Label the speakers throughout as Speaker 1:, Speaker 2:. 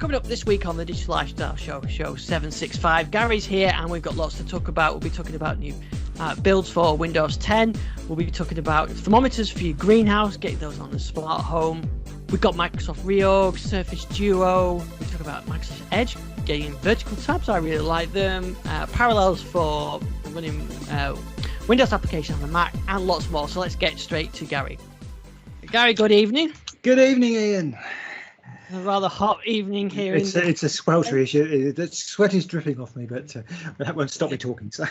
Speaker 1: Coming up this week on the Digital Lifestyle Show, show 765, Gary's here and we've got lots to talk about. We'll be talking about new builds for Windows 10. We'll be talking about thermometers for your greenhouse, getting those on the smart home. We've got Microsoft Reorg, Surface Duo. We talk about Microsoft Edge, getting vertical tabs. I really like them. Parallels for running Windows applications on the Mac and lots more. So let's get straight to Gary. Gary, good evening.
Speaker 2: Good evening, Ian.
Speaker 1: A rather hot evening here.
Speaker 2: It's a sweltering issue. The sweat is dripping off me, but that won't stop me talking. So.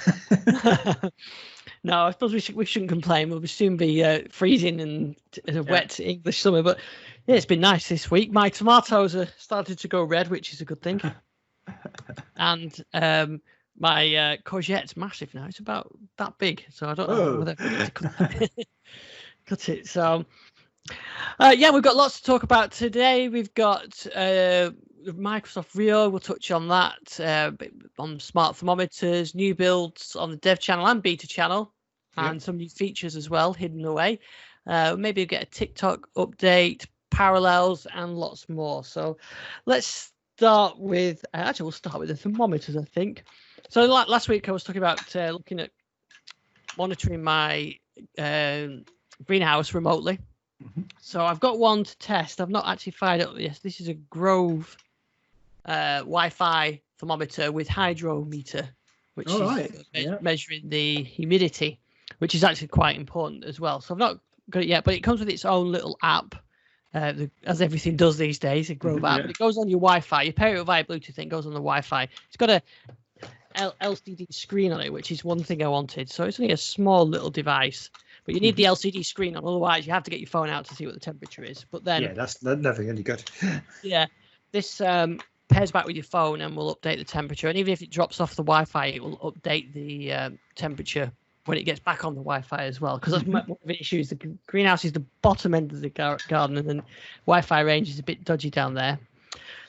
Speaker 1: No, I suppose we shouldn't complain. We'll soon be freezing in a wet English summer. But yeah, it's been nice this week. My tomatoes are started to go red, which is a good thing. And my courgette's massive now. It's about that big. So I don't know whether to cut it. So. We've got lots to talk about today. We've got Microsoft Reorg. We'll touch on that, on smart thermometers, new builds on the dev channel and beta channel, and some new features as well hidden away. Maybe get a TikTok update, parallels, and lots more. So let's start with, we'll start with the thermometers, I think. So last week I was talking about looking at monitoring my greenhouse remotely. So I've got one to test. I've not actually fired up this. This is a Grove Wi-Fi thermometer with hydrometer, which is measuring the humidity, which is actually quite important as well. So I've not got it yet, but it comes with its own little app, as everything does these days, a Grove app. But it goes on your Wi-Fi. You pair it via Bluetooth, it goes on the Wi-Fi. It's got a LCD screen on it, which is one thing I wanted. So it's only a small little device. But you need the LCD screen on, otherwise you have to get your phone out to see what the temperature is. But then
Speaker 2: that's never any good.
Speaker 1: This pairs back with your phone and will update the temperature. And even if it drops off the Wi-Fi, it will update the temperature when it gets back on the Wi-Fi as well. Because that's one of the issues. The greenhouse is the bottom end of the garden, and then Wi-Fi range is a bit dodgy down there.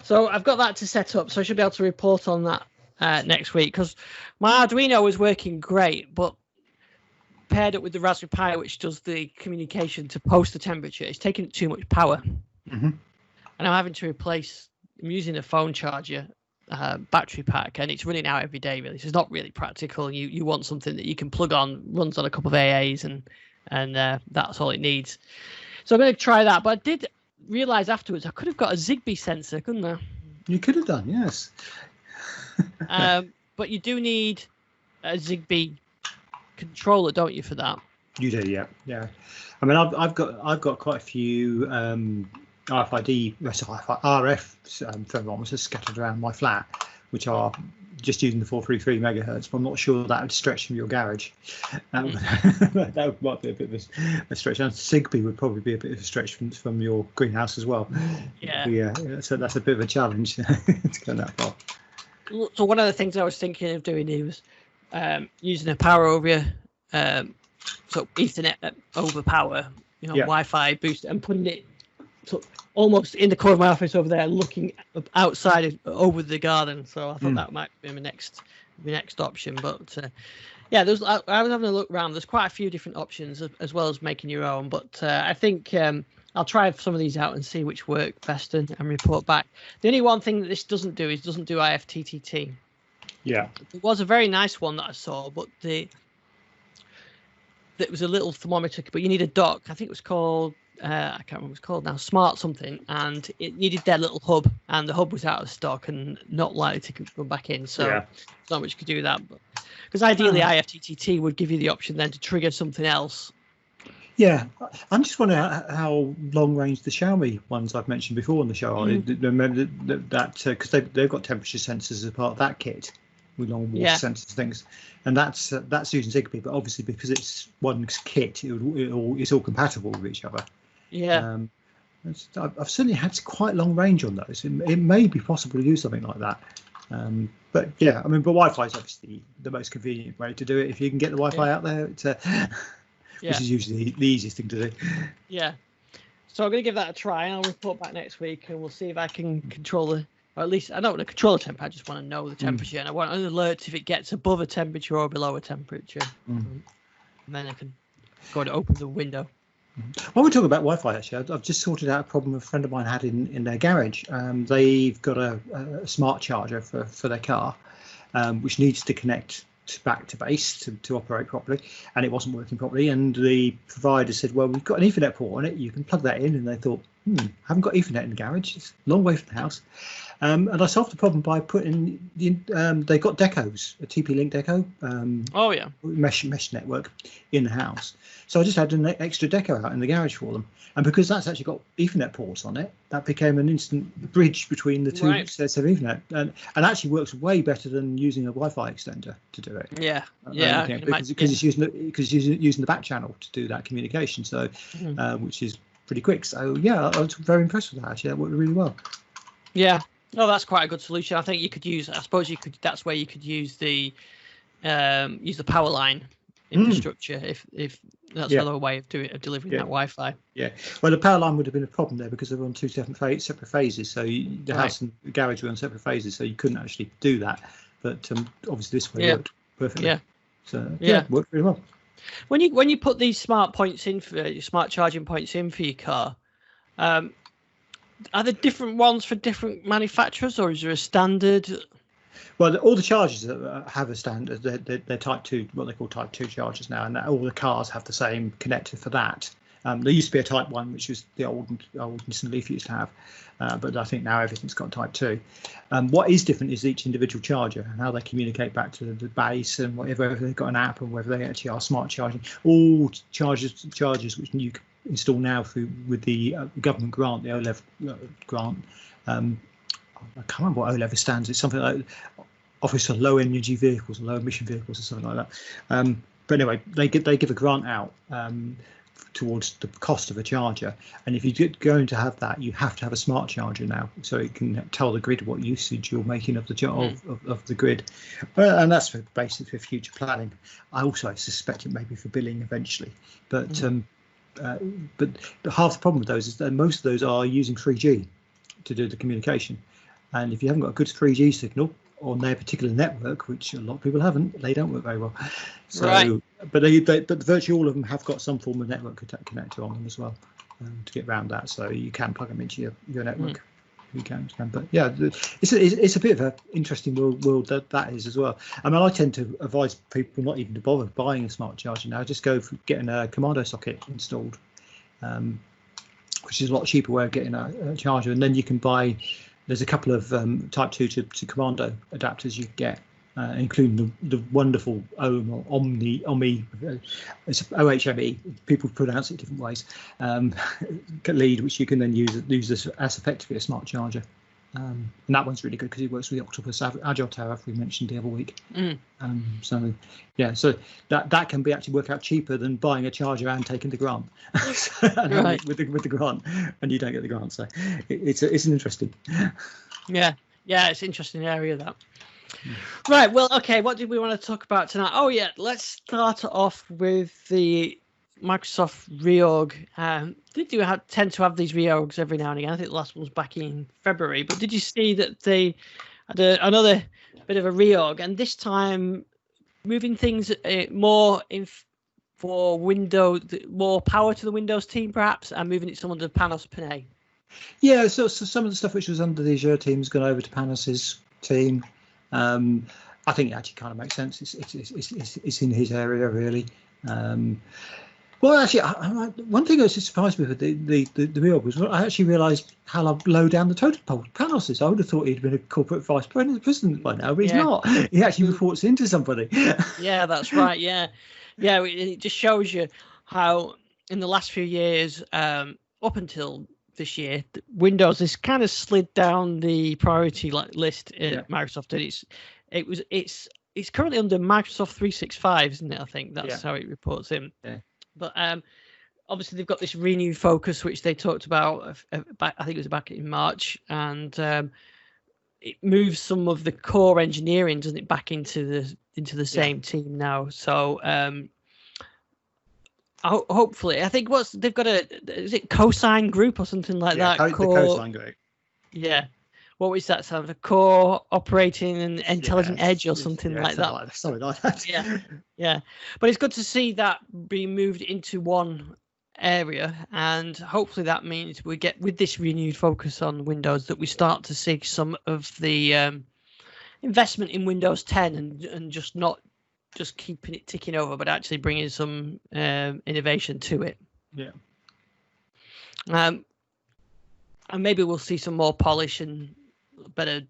Speaker 1: So I've got that to set up, so I should be able to report on that next week. Because my Arduino was working great, but paired up with the Raspberry Pi, which does the communication to post the temperature, it's taking too much power. And I'm having to replace. I'm using a phone charger battery pack, and it's running out every day. Really, so it's not really practical. You want something that you can plug on, runs on a couple of AAs, and that's all it needs. So I'm going to try that. But I did realize afterwards I could have got a Zigbee sensor, couldn't I?
Speaker 2: You could have done, yes.
Speaker 1: But you do need a Zigbee controller, don't you, for that?
Speaker 2: You do, yeah. I mean, I've got quite a few RF thermometers scattered around my flat, which are just using the 433 megahertz. But I'm not sure that would stretch from your garage. That might be a bit of a stretch. And Zigbee would probably be a bit of a stretch from your greenhouse as well. Yeah. So that's a bit of a challenge to go that far.
Speaker 1: So one of the things I was thinking of doing is using a power over so Ethernet over power, Wi-Fi booster, and putting it almost in the corner of my office over there, looking outside over the garden. So I thought that might be my next option. But I was having a look around. There's quite a few different options as well as making your own. But I think I'll try some of these out and see which work best and report back. The only one thing that this doesn't do IFTTT.
Speaker 2: Yeah,
Speaker 1: it was a very nice one that I saw, but it was a little thermometer, but you need a dock. I think it was called I can't remember what it's called now, Smart something, and it needed their little hub, and the hub was out of stock and not likely to come back in. So there's not much you could do with that, but because ideally IFTTT would give you the option then to trigger something else. Yeah,
Speaker 2: I'm just wondering how long range the Xiaomi ones I've mentioned before on the show are. Remember that because they've got temperature sensors as part of that kit with long water sensors things, and that's using Zigbee. But obviously because it's one kit, it's all compatible with each other.
Speaker 1: Yeah.
Speaker 2: I've certainly had quite long range on those. It may be possible to do something like that. But yeah, I mean, but Wi-Fi is obviously the most convenient way to do it. If you can get the Wi-Fi out there, it's which is usually the easiest thing to do.
Speaker 1: Yeah. So I'm going to give that a try, and I'll report back next week, and we'll see if I can control or at least I don't want to control the temperature. I just want to know the temperature, and I want an alert if it gets above a temperature or below a temperature. And then I can go to open the window.
Speaker 2: While we're talking about Wi-Fi, actually, I've just sorted out a problem a friend of mine had in their garage. They've got a smart charger for their car, which needs to connect back to base to operate properly, and it wasn't working properly. And the provider said, well, we've got an Ethernet port on it, you can plug that in. And they thought, haven't got Ethernet in the garage, it's a long way from the house. And I solved the problem by putting they got decos, a TP-Link deco, mesh network in the house. So I just had an extra deco out in the garage for them, and because that's actually got Ethernet ports on it, that became an instant bridge between the two sets of Ethernet, and actually works way better than using a Wi-Fi extender to do it. Because it's using the back channel to do that communication. So, which is pretty quick. So yeah, I was very impressed with that. Actually, that worked really well.
Speaker 1: Yeah. No, that's quite a good solution. I think you could use. I suppose you could. That's where you could use the power line infrastructure if that's another way of delivering that Wi-Fi. Yeah.
Speaker 2: Well, the power line would have been a problem there because they're on two separate phases. So the house and the garage were on separate phases, so you couldn't actually do that. But obviously this way worked perfectly. Yeah. So worked really well.
Speaker 1: When you put these smart points in for your smart charging points in for your car. Are there different ones for different manufacturers, or is there a standard?
Speaker 2: Well, all the chargers have a standard. They're Type 2, what they call Type 2 chargers now, and all the cars have the same connector for that. There used to be a Type 1, which was the old Nissan Leaf used to have, but I think now everything's got Type 2. What is different is each individual charger and how they communicate back to the base, and whether they've got an app and whether they actually are smart charging. All chargers which you can install now with the government grant, the OLEV grant. I can't remember what OLEV stands. It's something like Office for Low Energy Vehicles or Low Emission Vehicles or something like that. But anyway, they give a grant out towards the cost of a charger, and if you're going to have that, you have to have a smart charger now, so it can tell the grid what usage you're making of the grid, and that's basically for future planning. I also suspect it may be for billing eventually, but half the problem with those is that most of those are using 3G to do the communication, and if you haven't got a good 3G signal on their particular network, which a lot of people haven't, they don't work very well. So, but virtually all of them have got some form of network connector on them as well, to get around that. So you can plug them into your network. You can, but yeah, it's a bit of an interesting world that is as well. I mean, I tend to advise people not even to bother buying a smart charger now. Just go for getting a commando socket installed, which is a lot cheaper way of getting a charger, and then you can buy. There's a couple of Type 2 to commando adapters you get, including the wonderful Omni, it's OHME, people pronounce it different ways, lead, which you can then use as effectively a smart charger. And that one's really good because it works with the Octopus Agile Tariff we mentioned the other week. So that can be actually work out cheaper than buying a charger and taking the grant. With the grant, and you don't get the grant. So it's an interesting.
Speaker 1: Yeah, it's an interesting area that. Right. Well, okay. What did we want to talk about tonight? Oh yeah, let's start off with the Microsoft Reorg. They do tend to have these reorgs every now and again. I think the last one was back in February. But did you see that they had another bit of a reorg, and this time moving things more in for Windows, more power to the Windows team perhaps, and moving it to under Panos Panay?
Speaker 2: Yeah. So some of the stuff which was under the Azure team has gone over to Panos's team. I think it actually kind of makes sense. It's in his area really. Well, actually, one thing that surprised me with the reorg was I actually realised how low down the totem pole Panos is. I would have thought he'd been a corporate vice president by now, but he's not. He actually reports into somebody.
Speaker 1: Yeah, that's right. Yeah, it just shows you how in the last few years, up until this year, Windows has kind of slid down the priority list at Microsoft, and it's currently under Microsoft 365, isn't it? I think that's how it reports in. Yeah. But obviously they've got this renewed focus, which they talked about. I think it was back in March, and it moves some of the core engineering, doesn't it, back into the same team now. So hopefully, I think they've got is it Cosign Group or something like that?
Speaker 2: The Cosign Group.
Speaker 1: Yeah. What was that sound? A core operating and intelligent edge or something like that.
Speaker 2: Something like that.
Speaker 1: Yeah. But it's good to see that being moved into one area, and hopefully that means we get, with this renewed focus on Windows, that we start to see some of the investment in Windows 10 and just not just keeping it ticking over, but actually bringing some innovation to it.
Speaker 2: Yeah.
Speaker 1: And maybe we'll see some more polish and better.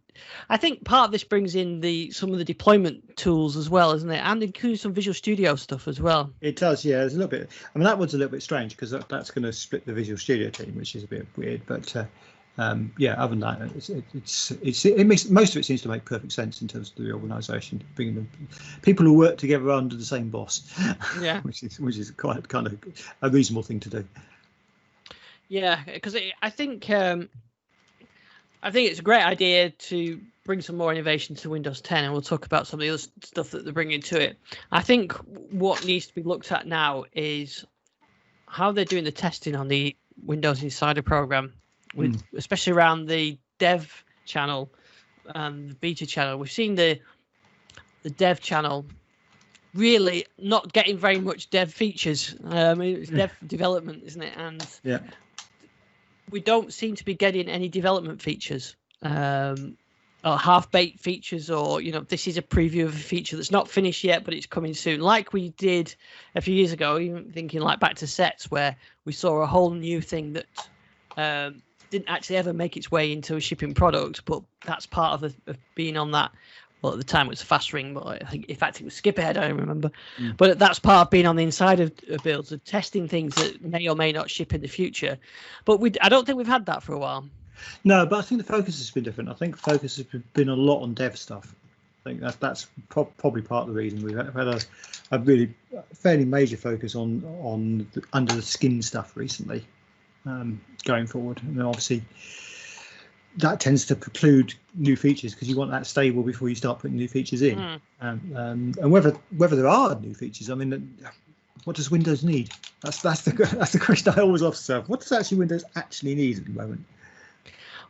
Speaker 1: I think part of this brings in some of the deployment tools as well, isn't it? And including some Visual Studio stuff as well.
Speaker 2: It does, yeah. There's a little bit. I mean, that one's a little bit strange because that's going to split the Visual Studio team, which is a bit weird. But yeah, other than that, it makes, most of it seems to make perfect sense in terms of the organisation, bringing them people who work together under the same boss.
Speaker 1: Yeah,
Speaker 2: which is quite kind of a reasonable thing to do.
Speaker 1: Yeah, because I think it's a great idea to bring some more innovation to Windows 10, and we'll talk about some of the other stuff that they're bringing to it. I think what needs to be looked at now is how they're doing the testing on the Windows Insider program, especially around the dev channel and the beta channel. We've seen the dev channel really not getting very much dev features. It's dev development, isn't it? And
Speaker 2: yeah,
Speaker 1: we don't seem to be getting any development features, or half-baked features, or this is a preview of a feature that's not finished yet, but it's coming soon, like we did a few years ago. Even thinking like back to sets, where we saw a whole new thing that didn't actually ever make its way into a shipping product, but that's part of being on that. Well, at the time it was Fast Ring, but I think in fact it was Skip Ahead, I remember. But that's part of being on the inside of builds, of testing things that may or may not ship in the future. But I don't think we've had that for a while.
Speaker 2: No, but I think the focus has been different. I think the focus has been a lot on dev stuff. I think that's probably part of the reason we've had a really fairly major focus on the under the skin stuff recently, going forward. And then obviously that tends to preclude new features because you want that stable before you start putting new features in. And whether there are new features, I mean, what does Windows need? That's the question I always ask myself. What does actually Windows actually need at the moment?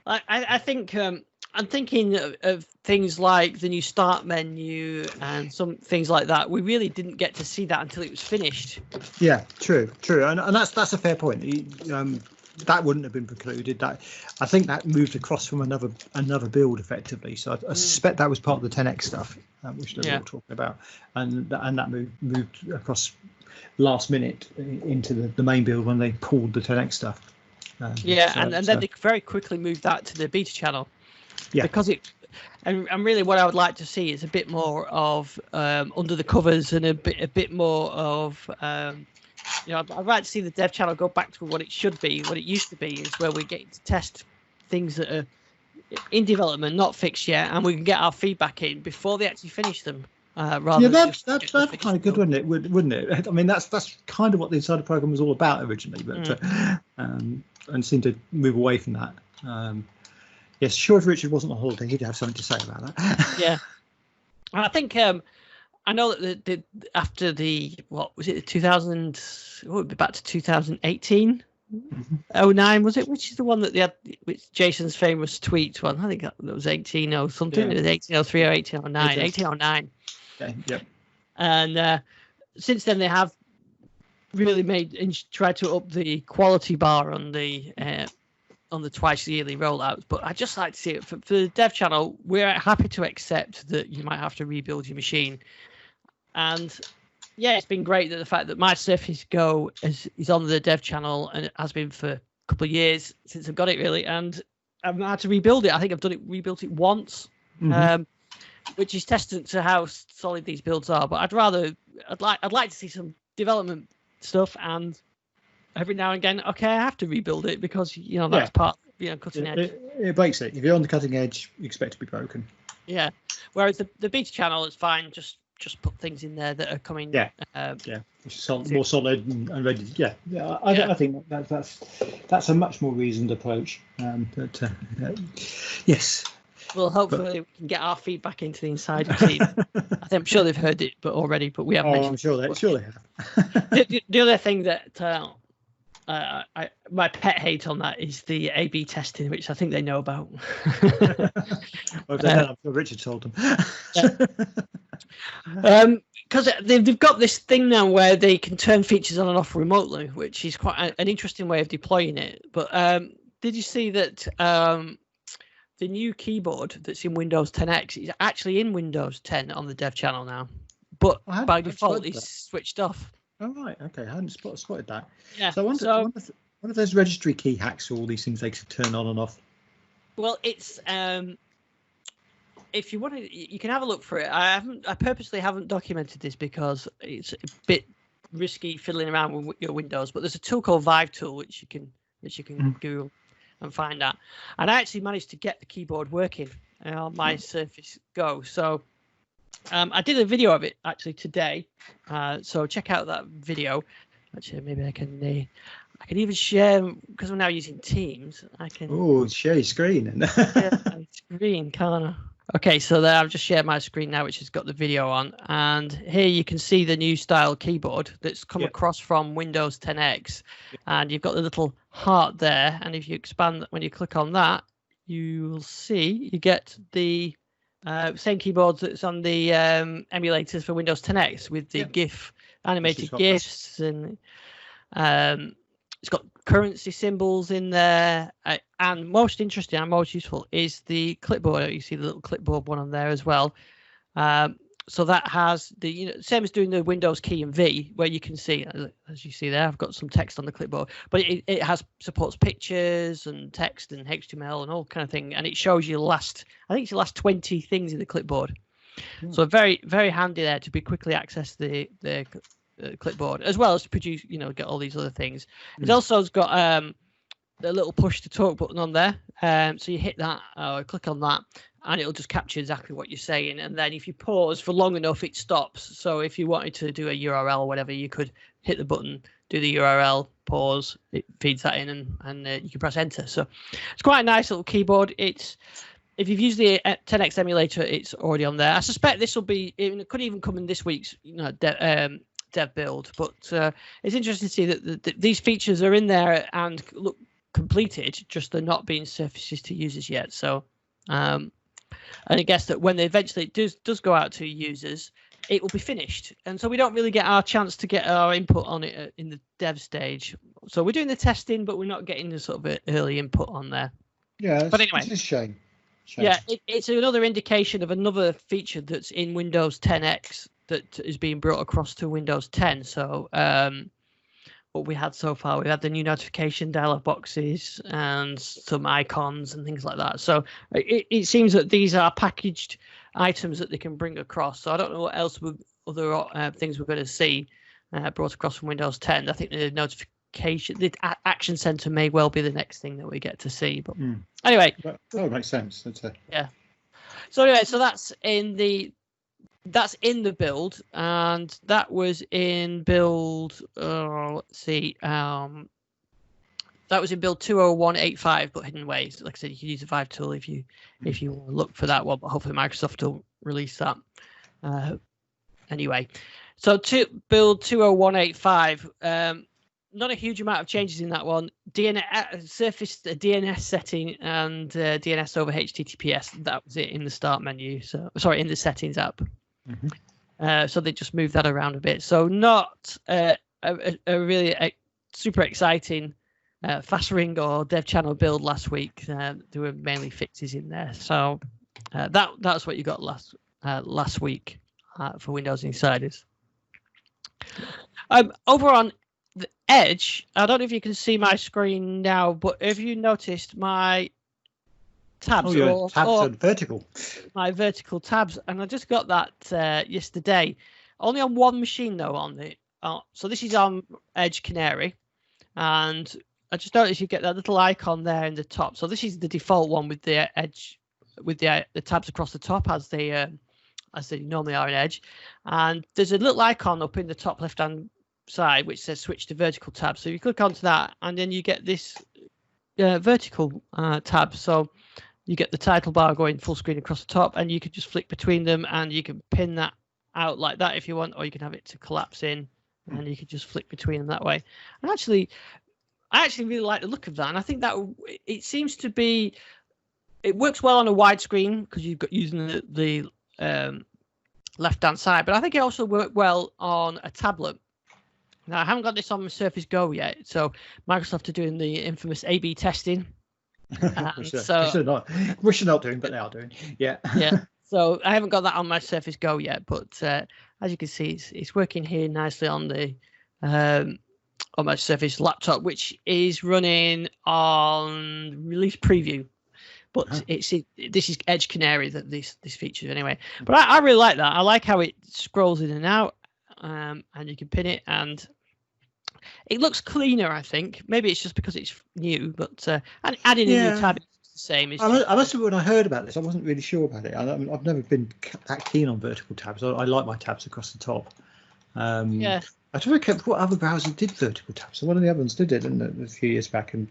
Speaker 1: I think I'm thinking of things like the new start menu and some things like that. We really didn't get to see that until it was finished. Yeah,
Speaker 2: true, and that's a fair point. That wouldn't have been precluded. That I think that moved across from another build effectively. So I suspect that was part of the 10x stuff, which they were talking about, and that moved across last minute into the main build when they pulled the 10x stuff.
Speaker 1: And then they very quickly moved that to the beta channel. Yeah, because and really what I would like to see is a bit more of under the covers and a bit more of. I'd like to see the dev channel go back to what it should be, what it used to be, is where we get to test things that are in development, not fixed yet, and we can get our feedback in before they actually finish them.
Speaker 2: That's kind of good, wouldn't it? Wouldn't it? I mean, that's kind of what the Insider program was all about originally, but and seemed to move away from that. Yes, sure. If Richard wasn't on holiday, he'd have something to say about that.
Speaker 1: Yeah, I think. I know that after what was it, the 2000, what would be back to 2018, 09 was it? Which is the one that they had, which Jason's famous tweet one. I think that was 18 or something. Yeah. It was 1803 or 1809. 1809.
Speaker 2: Okay. Yep.
Speaker 1: And since then they have really tried to up the quality bar on the twice yearly rollouts. But I just like to see it for the dev channel. We're happy to accept that you might have to rebuild your machine. And yeah, it's been great that the fact that my Surface Go is on the dev channel, and it has been for a couple of years since I've got it really, and I've had to rebuild it. I think I've rebuilt it once, which is testament to how solid these builds are. But I'd like to see some development stuff, and every now and again, okay, I have to rebuild it because that's part cutting edge.
Speaker 2: It breaks it. If you're on the cutting edge, you expect to be broken.
Speaker 1: Yeah. Whereas the beta channel is fine. Just put things in there that are coming.
Speaker 2: More solid and ready. I think that's a much more reasoned approach. Yes.
Speaker 1: Well, hopefully we can get our feedback into the Insider team. I'm sure they've heard it, already, but we haven't.
Speaker 2: I'm sure they have.
Speaker 1: The other thing that my pet hate on that is the A/B testing, which I think they know about.
Speaker 2: Well, if they don't, I'm sure Richard told them.
Speaker 1: because they've got this thing now where they can turn features on and off remotely, which is quite an interesting way of deploying it. But did you see that the new keyboard that's in Windows 10X is actually in Windows 10 on the dev channel now, but by default it's switched off.
Speaker 2: Oh right, okay, I hadn't spotted that.
Speaker 1: Yeah.
Speaker 2: So I wonder, one of those registry key hacks or all these things they could turn on and off.
Speaker 1: Well, it's if you want to, you can have a look for it. I purposely haven't documented this because it's a bit risky fiddling around with your Windows. But there's a tool called Vive Tool which you can Google and find that. And I actually managed to get the keyboard working on my Surface Go. So I did a video of it actually today. So check out that video. Actually, maybe I can even share, because we're now using Teams. I can
Speaker 2: share your screen.
Speaker 1: share my screen, can't I? Okay, so there I've just shared my screen now, which has got the video on, and here you can see the new style keyboard that's come across from Windows 10X, and you've got the little heart there, and if you expand, when you click on that, you will see you get the same keyboard that's on the emulators for Windows 10X with the GIF, animated GIFs, and it's got currency symbols in there, and most interesting and most useful is the clipboard. You see the little clipboard one on there as well. So that has the same as doing the Windows key and V, where you can see, as you see there, I've got some text on the clipboard, but it supports pictures and text and HTML and all kind of thing, and it shows you I think it's the last 20 things in the clipboard. So very, very handy there to be quickly access the clipboard, as well as to produce, get all these other things. It also has got the little push to talk button on there, so you hit that or click on that and it'll just capture exactly what you're saying, and then if you pause for long enough it stops. So if you wanted to do a URL or whatever, you could hit the button, do the URL, pause, it feeds that in, and you can press enter. So it's quite a nice little keyboard. If you've used the 10X emulator, it's already on there. I suspect this will be, it could even come in this week's dev build, but it's interesting to see that these features are in there and look completed, just they're not being surfaces to users yet. So and I guess that when they eventually does go out to users, it will be finished, and so we don't really get our chance to get our input on it in the dev stage. So we're doing the testing, but we're not getting the sort of early input on there.
Speaker 2: Yeah,
Speaker 1: but anyway,
Speaker 2: it's a shame.
Speaker 1: Yeah, it's another indication of another feature that's in Windows 10X that is being brought across to Windows 10. So what we had so far, we had the new notification dialog boxes and some icons and things like that. So it seems that these are packaged items that they can bring across. So I don't know what else other things we're going to see brought across from Windows 10. I think the notification, the Action Center may well be the next thing that we get to see. But anyway,
Speaker 2: that makes sense.
Speaker 1: Yeah. So anyway, so that's in the build, and that was in build. Let's see. That was in build 20185, but hidden ways. Like I said, you can use the Vive tool if you look for that one. But hopefully Microsoft will release that. Anyway, so to build 20185. Not a huge amount of changes in that one. DNS surfaced a DNS setting and DNS over HTTPS. That was it in the start menu. So sorry, in the settings app. So they just moved that around a bit. So not a really super exciting fast ring or dev channel build last week. There were mainly fixes in there. So that's what you got last week for Windows Insiders. Over on the Edge, I don't know if you can see my screen now, but have you noticed my tabs?
Speaker 2: Tabs are vertical.
Speaker 1: My vertical tabs, and I just got that yesterday. Only on one machine though. So this is on Edge Canary, and I just noticed you get that little icon there in the top. So this is the default one with the Edge, with the tabs across the top as they normally are in Edge, and there's a little icon up in the top left hand side which says switch to vertical tab. So you click onto that and then you get this vertical tab. So you get the title bar going full screen across the top, and you can just flick between them and you can pin that out like that if you want, or you can have it to collapse in and you can just flick between them that way. And I actually really like the look of that, and I think that it seems to be, it works well on a wide screen because you've got using the left-hand side, but I think it also worked well on a tablet. Now, I haven't got this on my Surface Go yet, so Microsoft are doing the infamous A/B testing.
Speaker 2: Which they're not doing, but they are doing. Yeah.
Speaker 1: Yeah. So I haven't got that on my Surface Go yet, but as you can see, it's working here nicely on the on my Surface laptop, which is running on release preview. But this is Edge Canary that this features anyway. But I really like that. I like how it scrolls in and out, and you can pin it, and it looks cleaner. I think maybe it's just because it's new, but adding a new tab is the same.
Speaker 2: I must admit, when I heard about this, I wasn't really sure about it. I've never been that keen on vertical tabs. I like my tabs across the top.
Speaker 1: Yeah.
Speaker 2: I don't know what other browser did vertical tabs. So one of the other ones did it a few years back, and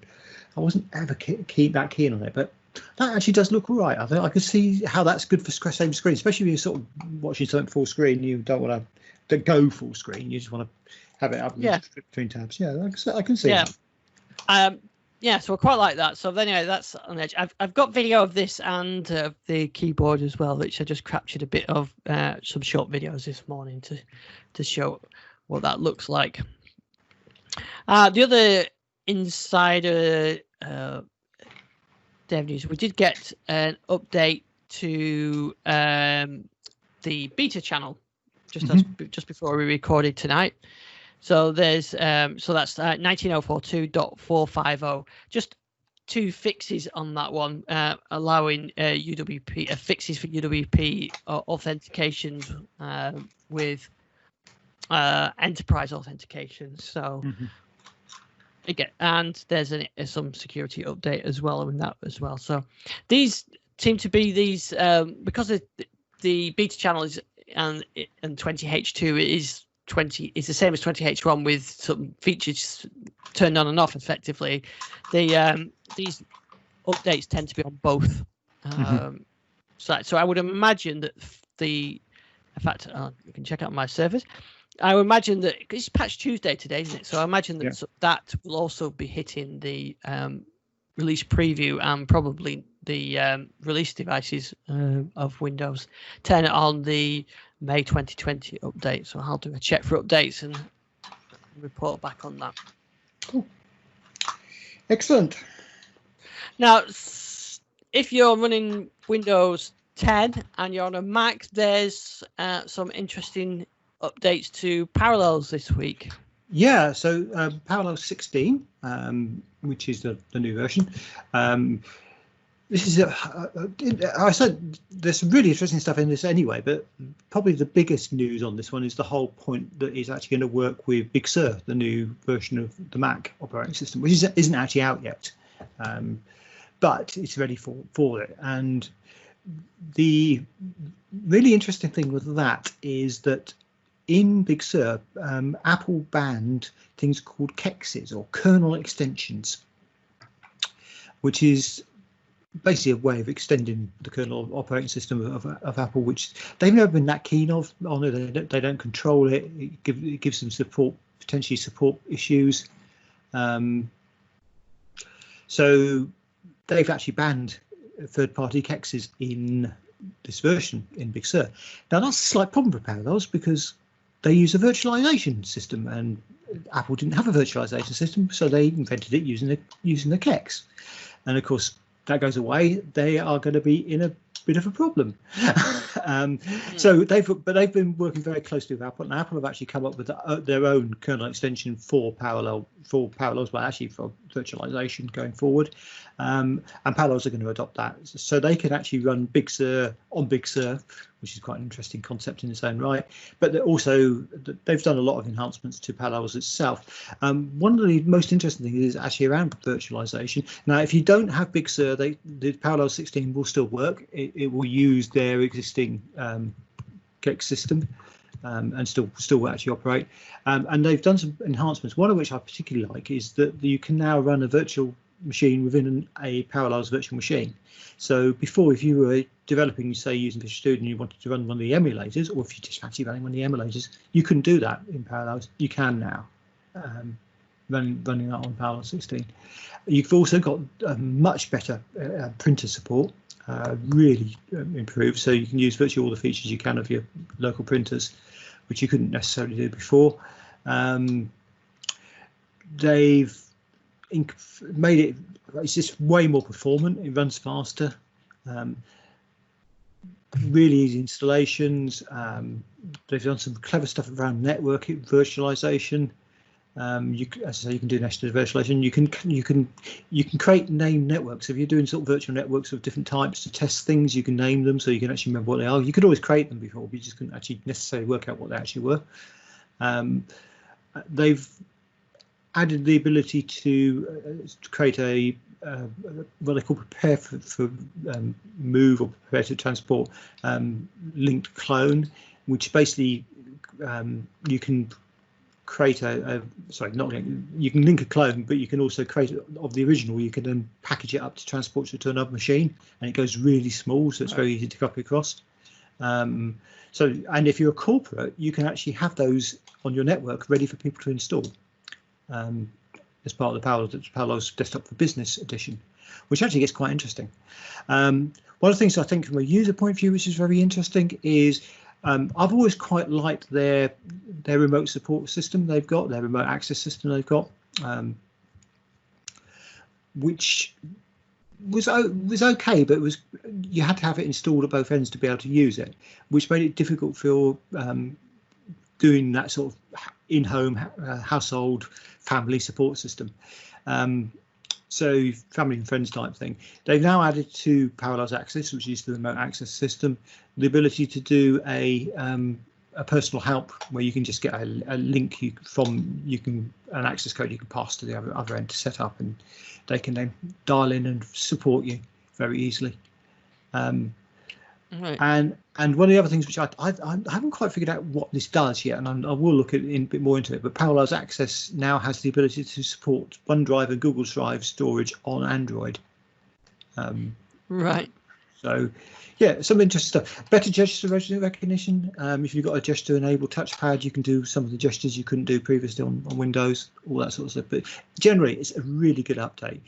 Speaker 2: I wasn't ever that keen on it. But that actually does look all right. I think I can see how that's good for same screen, especially when you're sort of watching something full screen. You don't want to go full screen. You just want to have it up between tabs. Yeah, I can see that.
Speaker 1: Yeah, so I quite like that. So anyway, that's on Edge. I've got video of this and the keyboard as well, which I just captured a bit of some short videos this morning to show what that looks like. The other insider dev news, we did get an update to the beta channel just before we recorded tonight. So there's so that's 19.04.2.450. Just 2 fixes on that one, allowing UWP fixes for UWP authentications with enterprise authentication. So again, and there's some security update as well in that as well. So these seem to be these because the beta channel is and 20H2 is the same as 20H1 with some features turned on and off effectively. These updates tend to be on both sides. So I would imagine that in fact, you can check out my service. I would imagine that it's Patch Tuesday today, isn't it? So I imagine that that will also be hitting the release preview and probably the release devices of Windows 10 on the May 2020 update. So I'll do a check for updates and report back on that.
Speaker 2: Cool. Excellent.
Speaker 1: Now, if you're running Windows 10 and you're on a Mac, there's some interesting updates to Parallels this week.
Speaker 2: Yeah, so Parallels 16, which is the new version. This is I said there's some really interesting stuff in this anyway, but probably the biggest news on this one is the whole point that it's actually going to work with Big Sur, the new version of the Mac operating system, which isn't actually out yet, but it's ready for it. And the really interesting thing with that is that in Big Sur, Apple banned things called KEXs or Kernel Extensions, which is basically a way of extending the kernel operating system of Apple, which they've never been that keen on it. They don't control it. It gives them potentially support issues. So they've actually banned third-party KEXs in this version in Big Sur. Now that's a slight problem for Parallels because they use a virtualization system, and Apple didn't have a virtualization system, so they invented it using the KEX. And of course, that goes away, they are going to be in a bit of a problem. So they've been working very closely with Apple, and Apple have actually come up with their own kernel extension for Parallels, but actually for virtualization going forward. And Parallels are going to adopt that, so they can actually run Big Sur on Big Sur, which is quite an interesting concept in its own right. But they've done a lot of enhancements to Parallels itself. One of the most interesting things is actually around virtualization. Now, if you don't have Big Sur, the Parallels 16 will still work. It will use their existing KEX system and still actually operate. And they've done some enhancements. One of which I particularly like is that you can now run a virtual machine within a Parallels virtual machine. So before, if you were developing, say, using Visual Studio and you wanted to run one of the emulators, or if you just fancy running one of the emulators, you couldn't do that in Parallels. You can now, running that on Parallels 16. You've also got much better printer support. really improved. So you can use virtually all the features you can of your local printers, which you couldn't necessarily do before. They've made it, it's just way more performant. It runs faster. Really easy installations. They've done some clever stuff around networking, virtualization. As I say, you can do nested virtualization. You can create named networks. If you're doing sort of virtual networks of different types to test things, you can name them so you can actually remember what they are. You could always create them before, but you just couldn't actually necessarily work out what they actually were. They've added the ability to create a what they call prepare for move or prepare to transport linked clone, which basically you can create you can link a clone, but you can also create of the original. You can then package it up to transport it to another machine, and it goes really small, so it's very easy to copy across. And if you're a corporate, you can actually have those on your network ready for people to install as part of the Parallels Desktop for Business edition, which actually gets quite interesting. One of the things I think from a user point of view, which is very interesting, is I've always quite liked their remote support system they've got, their remote access system they've got, which was okay, but you had to have it installed at both ends to be able to use it, which made it difficult for doing that sort of in-home household family support system. So family and friends type thing. They've now added to Parallels Access, which is the remote access system, the ability to do a personal help where you can just get a link an access code you can pass to the other end to set up, and they can then dial in and support you very easily. Right. And one of the other things which I haven't quite figured out what this does yet, and I will look a bit more into it, but Parallels Access now has the ability to support OneDrive and Google Drive storage on Android.
Speaker 1: Right.
Speaker 2: So, yeah, some interesting stuff. Better gesture recognition. If you've got a gesture-enabled touchpad, you can do some of the gestures you couldn't do previously on Windows, all that sort of stuff. But generally, it's a really good update.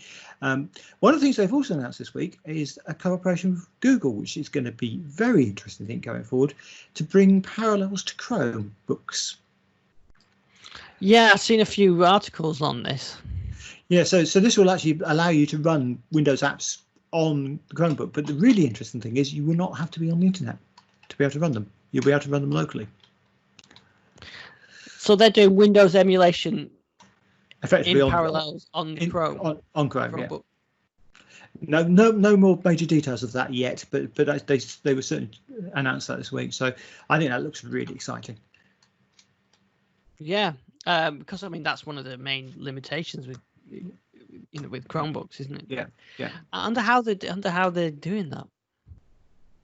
Speaker 2: One of the things they've also announced this week is a cooperation with Google, which is going to be very interesting, I think, going forward, to bring Parallels to Chromebooks.
Speaker 1: Yeah, I've seen a few articles on this.
Speaker 2: Yeah, so this will actually allow you to run Windows apps on the Chromebook, but the really interesting thing is you will not have to be on the internet to be able to run them. You'll be able to run them locally.
Speaker 1: So they're doing Windows emulation
Speaker 2: effectively
Speaker 1: in Parallels on Chrome.
Speaker 2: On Chrome, Chromebook. Yeah. No more major details of that yet, but they were certainly announced that this week. So I think that looks really exciting.
Speaker 1: Yeah, because I mean that's one of the main limitations with with Chromebooks, isn't it?
Speaker 2: Yeah.
Speaker 1: I wonder how they're doing that.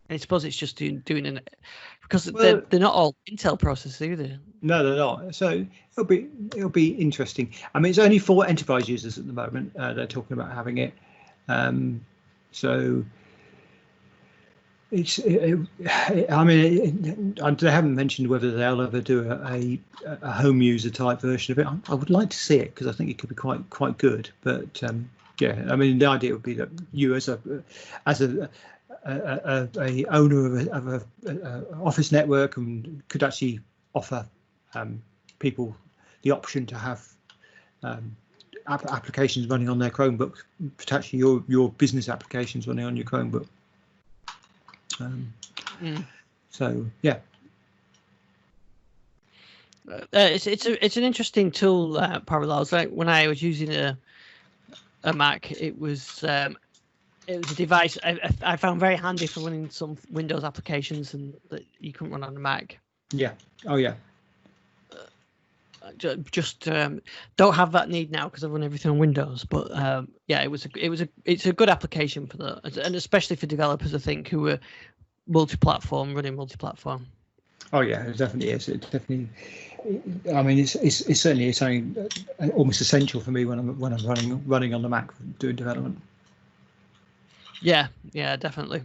Speaker 1: I suppose it's just doing it because they're not all Intel processors either. No,
Speaker 2: they're not. So it'll be interesting. I mean, it's only for enterprise users at the moment. They're talking about having it. So I mean, they haven't mentioned whether they'll ever do a home user type version of it. I would like to see it because I think it could be quite good. But yeah, I mean, the idea would be that you as a owner of a office network could actually offer people the option to have applications running on their Chromebook, potentially your business applications running on your Chromebook. So yeah,
Speaker 1: it's an interesting tool, Parallels. Like when I was using a Mac, it was a device I found very handy for running some Windows applications and that you couldn't run on a Mac.
Speaker 2: Yeah. Oh yeah.
Speaker 1: Just don't have that need now because I run everything on Windows. But yeah, it's a good application for that, and especially for developers, I think, who are running multi-platform.
Speaker 2: Oh yeah, it definitely is. It definitely. I mean, it's certainly something almost essential for me when I'm running on the Mac doing development.
Speaker 1: Yeah, definitely.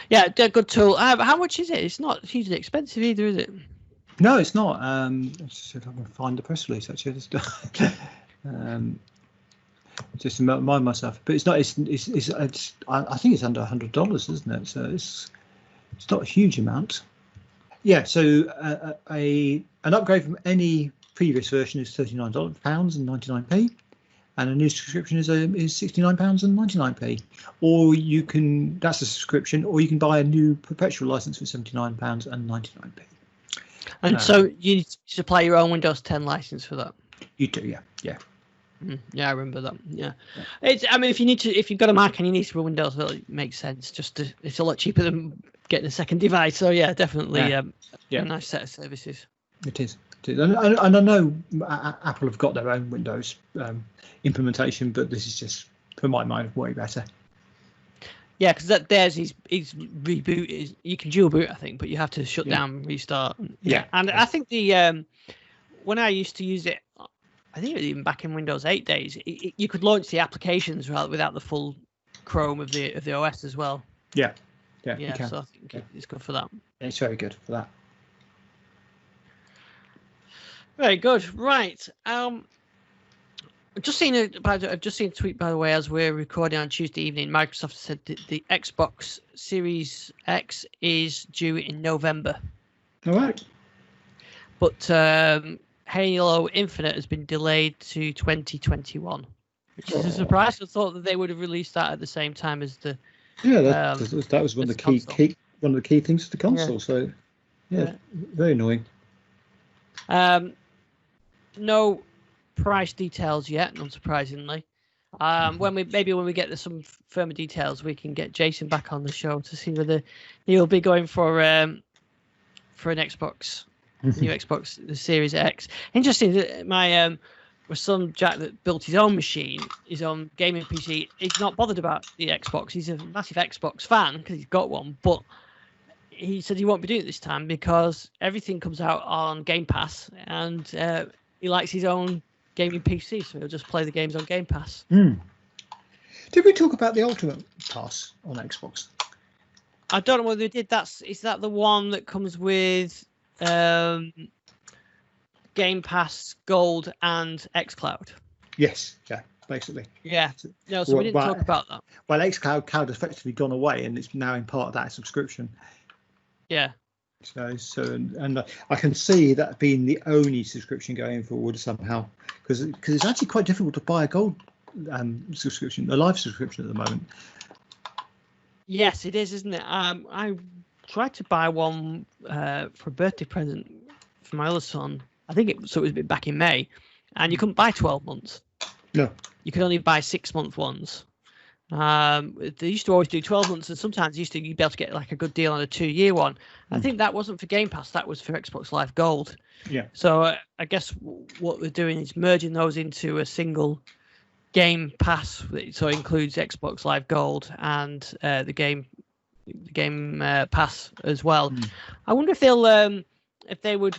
Speaker 1: Yeah, good tool. How much is it? It's not hugely expensive either, is it?
Speaker 2: No, it's not. Let's see if I can find the press release actually. just to remind myself. But it's not. It's I think it's under $100, isn't it? So it's not a huge amount. Yeah. So an upgrade from any previous version is £39 and 99p, and a new subscription is £69 and 99p. Or you can, that's a subscription, or you can buy a new perpetual license for £79 and 99p.
Speaker 1: And so you supply your own Windows 10 license for that?
Speaker 2: You do, yeah.
Speaker 1: Yeah, I remember that. Yeah. I mean, if you've got a Mac and you need to run Windows, well, it makes sense. It's a lot cheaper than getting a second device. So yeah, definitely a nice set of services.
Speaker 2: It is. And I know Apple have got their own Windows implementation, but this is just, for my mind, way better. Yeah,
Speaker 1: because theirs is reboot. You can dual boot, I think, but you have to shut down, restart.
Speaker 2: Yeah.
Speaker 1: And I think when I used to use it, I think even back in Windows 8 days, you could launch the applications without the full Chrome of the OS as well.
Speaker 2: Yeah.
Speaker 1: So I think it's good for that.
Speaker 2: It's very good for that.
Speaker 1: Very good. Right. I've just seen a tweet, by the way, as we're recording on Tuesday evening. Microsoft said that the Xbox Series X is due in November.
Speaker 2: All right.
Speaker 1: But Halo Infinite has been delayed to 2021, which is a surprise. I thought that they would have released that at the same time as the.
Speaker 2: Yeah, that was one of the key things for the console. So, very annoying.
Speaker 1: No price details yet, unsurprisingly. When we get some firmer details, we can get Jason back on the show to see whether he'll be going for an Xbox, new Xbox, the Series X. Interesting that my son Jack, that built his own machine, his own gaming PC, he's not bothered about the Xbox. He's a massive Xbox fan because he's got one, but he said he won't be doing it this time because everything comes out on Game Pass, and he likes his own gaming PC, so he'll just play the games on Game Pass.
Speaker 2: Did we talk about the Ultimate Pass on Xbox?
Speaker 1: I don't know whether we did. Is that the one that comes with Game Pass Gold and xCloud?
Speaker 2: Yes, yeah, basically.
Speaker 1: Yeah, no, so we didn't talk about that.
Speaker 2: Well, xCloud has effectively gone away, and it's now in part of that subscription.
Speaker 1: Yeah.
Speaker 2: So and I can see that being the only subscription going forward somehow, because it's actually quite difficult to buy a gold subscription, a live subscription at the moment.
Speaker 1: Yes, it is, isn't it? I tried to buy one for a birthday present for my other son. I think it was back in May, and you couldn't buy 12 months.
Speaker 2: No,
Speaker 1: you could only buy 6-month ones. They used to always do 12 months, and sometimes you'd be able to get like a good deal on a 2-year one. I think that wasn't for Game Pass, that was for Xbox Live Gold.
Speaker 2: Yeah.
Speaker 1: So I guess what they're doing is merging those into a single Game Pass, so it includes Xbox Live Gold and the Game Pass as well. I wonder if they would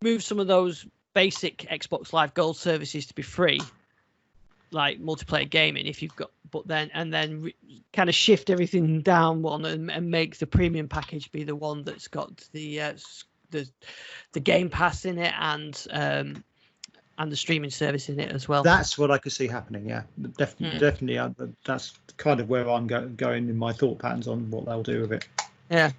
Speaker 1: move some of those basic Xbox Live Gold services to be free, like multiplayer gaming, if you've got, but then kind of shift everything down one and make the premium package be the one that's got the Game Pass in it and the streaming service in it as well.
Speaker 2: That's what I could see happening. Yeah, definitely. That's kind of where I'm going in my thought patterns on what they'll do with it.
Speaker 1: Yeah.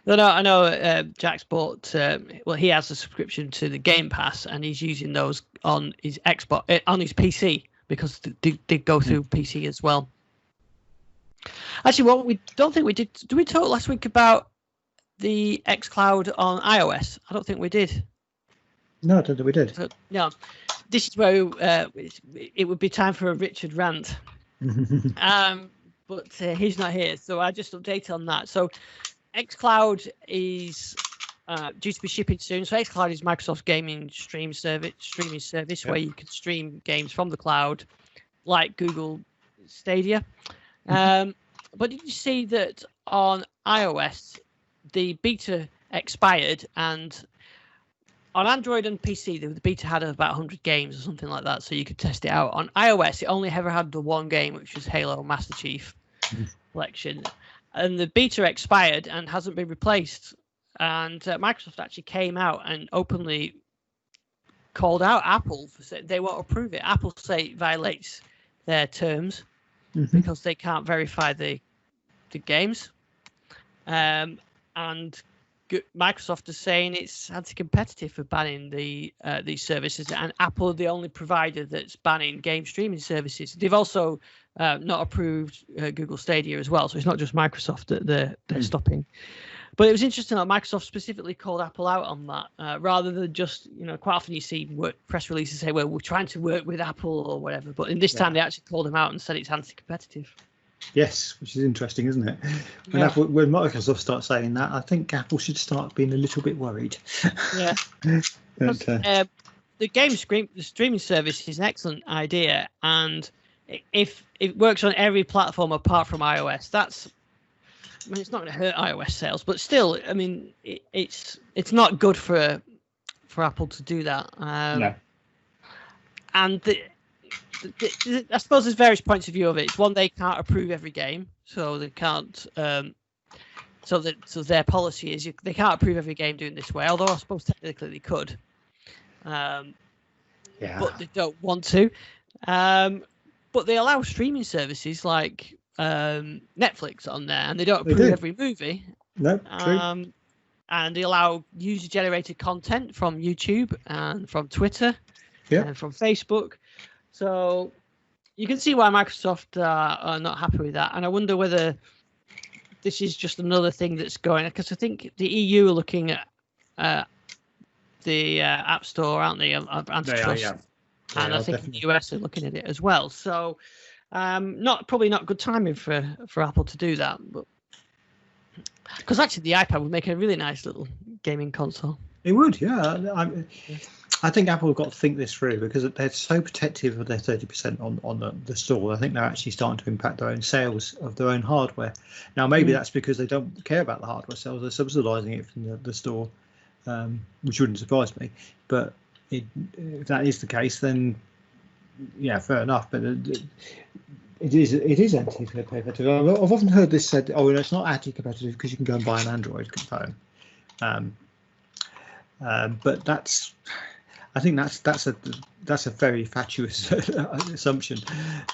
Speaker 1: I know Jack's bought. He has a subscription to the Game Pass, and he's using those on his Xbox, on his PC, because they go through PC as well. Actually, what we don't think we did. Did we talk last week about the xCloud on iOS? I don't think we did.
Speaker 2: No, I don't think we did.
Speaker 1: So, no, this is where it would be time for a Richard rant. But he's not here, so I just update on that. So xCloud is due to be shipping soon. So xCloud is Microsoft's gaming streaming service, where you can stream games from the cloud, like Google Stadia. But did you see that on iOS the beta expired, and on Android and PC the beta had about 100 games or something like that, so you could test it out. On iOS it only ever had the one game, which was Halo Master Chief Collection, and the beta expired and hasn't been replaced. And Microsoft actually came out and openly called out Apple for saying they won't approve it. Apple say it violates their terms because they can't verify the games. And Microsoft is saying it's anti-competitive for banning these services, and Apple are the only provider that's banning game streaming services. They've also not approved Google Stadia as well, so it's not just Microsoft that they're stopping. But it was interesting that Microsoft specifically called Apple out on that, rather than just, quite often you see press releases say, well, we're trying to work with Apple or whatever. But in this time, they actually called them out and said it's anti-competitive.
Speaker 2: Yes, which is interesting, isn't it? When Microsoft starts saying that, I think Apple should start being a little bit worried.
Speaker 1: Yeah. The streaming service is an excellent idea, and if it works on every platform apart from iOS, it's not going to hurt iOS sales, but still, it's not good for Apple to do that. No. And I suppose there's various points of view of it. It's one, they can't approve every game, so they can't. So their policy is they can't approve every game doing this way. Although I suppose technically they could, but they don't want to. But they allow streaming services like Netflix on there, and they don't approve every movie.
Speaker 2: No, true.
Speaker 1: And they allow user-generated content from YouTube and from Twitter and from Facebook. So you can see why Microsoft are not happy with that. And I wonder whether this is just another thing that's going, because I think the EU are looking at the App Store, aren't they? Antitrust. And I think the US are looking at it as well. So probably not good timing for Apple to do that. But because actually the iPad would make a really nice little gaming console. It
Speaker 2: would, yeah. I think Apple have got to think this through, because they're so protective of their 30% on the store. I think they're actually starting to impact their own sales of their own hardware. Now, maybe that's because they don't care about the hardware sales. They're subsidising it from the store, which wouldn't surprise me. But if that is the case, then, yeah, fair enough. But it is anti-competitive. I've often heard this said, it's not anti-competitive because you can go and buy an Android phone. But I think that's a very fatuous assumption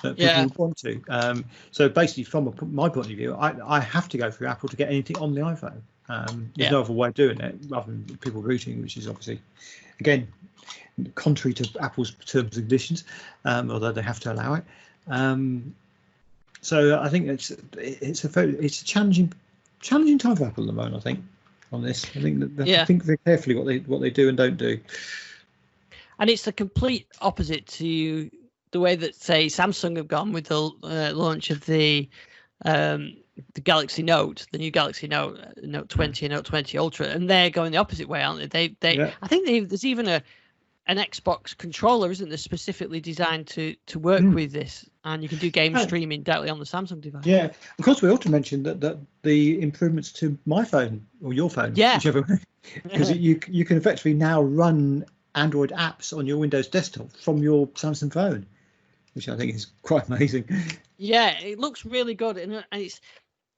Speaker 2: that people want to. So basically, from my point of view, I have to go through Apple to get anything on the iPhone. There's no other way of doing it rather than people routing, which is obviously, again, contrary to Apple's terms and conditions, although they have to allow it. So I think it's a challenging time for Apple at the moment, I think. On this, I think that they have to think very carefully what they do and don't do.
Speaker 1: And it's the complete opposite to the way that, say, Samsung have gone with the launch of the Galaxy Note, the new Galaxy Note 20 and Note 20 Ultra, and they're going the opposite way, aren't they? I think there's even an Xbox controller, isn't there, specifically designed to work with this, and you can do game streaming directly on the Samsung device.
Speaker 2: Yeah, of course. We ought to mention that the improvements to my phone or your phone, whichever, because you can effectively now run Android apps on your Windows desktop from your Samsung phone, which I think is quite amazing.
Speaker 1: Yeah, it looks really good, and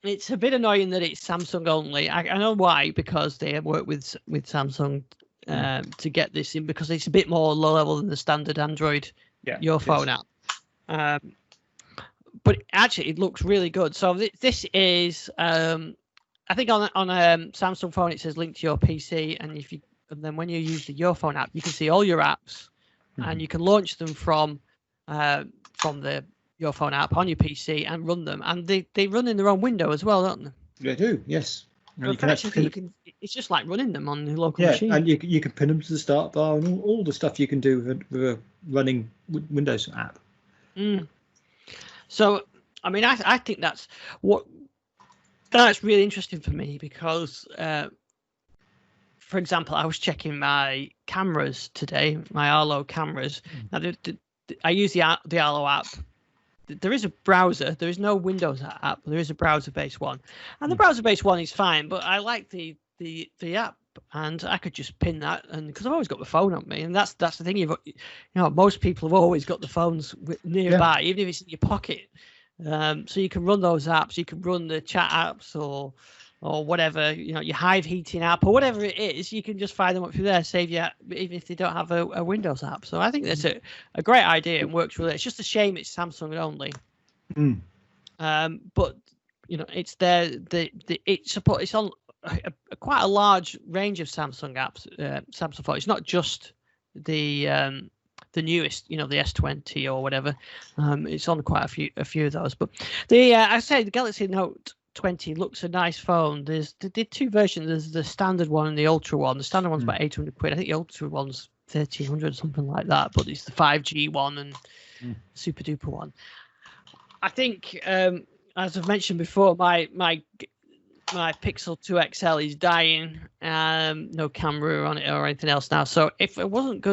Speaker 1: it's a bit annoying that it's Samsung only. I know why, because they have worked with Samsung to get this in, because it's a bit more low level than the standard Android Your Phone app. But actually, it looks really good. So this is, I think on a Samsung phone it says link to your PC, and then when you use the Your Phone app, you can see all your apps, and you can launch them from the Your Phone app on your PC and run them, and they run in their own window as well, don't they?
Speaker 2: They do, yes.
Speaker 1: And it's just like running them on the local machine.
Speaker 2: And you can pin them to the start bar and all the stuff you can do with a running Windows app.
Speaker 1: So, I think that's really interesting for me, because, for example, I was checking my cameras today, my Arlo cameras. Now, I use the Arlo app. There is a browser. There is no Windows app. There is a browser-based one, and the browser-based one is fine. But I like the app, and I could just pin that, and because I've always got the phone on me, and that's the thing. Most people have always got the phones nearby, even if it's in your pocket. So you can run those apps. You can run the chat apps, or or whatever, your Hive heating app or whatever it is, you can just fire them up through there, save you, even if they don't have a Windows app. So I think that's a great idea and works really. It's just a shame it's Samsung only. But it's there. It's on quite a large range of Samsung apps. Samsung phone. It's not just the newest, the S20 or whatever. It's on quite a few of those. But I say the Galaxy Note 20 looks a nice phone. They did two versions. There's the standard one and the ultra one. The standard one's about 800 quid. I think the ultra one's 1300, something like that. But it's the 5G one and super duper one. I think, as I've mentioned before, my Pixel 2 XL is dying. No camera on it or anything else now. So if I wasn't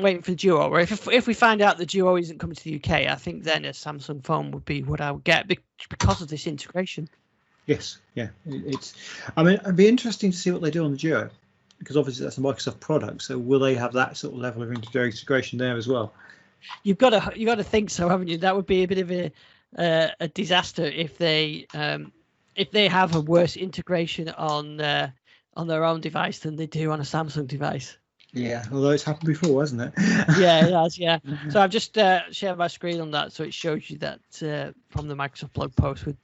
Speaker 1: waiting for the Duo, or if we find out the Duo isn't coming to the UK, I think then a Samsung phone would be what I would get because of this integration.
Speaker 2: Yes, yeah, it'd be interesting to see what they do on the Duo, because obviously that's a Microsoft product. So will they have that sort of level of integration there as well? You've got
Speaker 1: to think so, haven't you? That would be a bit of a disaster if they have a worse integration on their own device than they do on a Samsung device.
Speaker 2: Yeah, although it's happened before, hasn't it?
Speaker 1: Yeah, it has. Yeah. So I've just shared my screen on that, so it shows you that from the Microsoft blog post with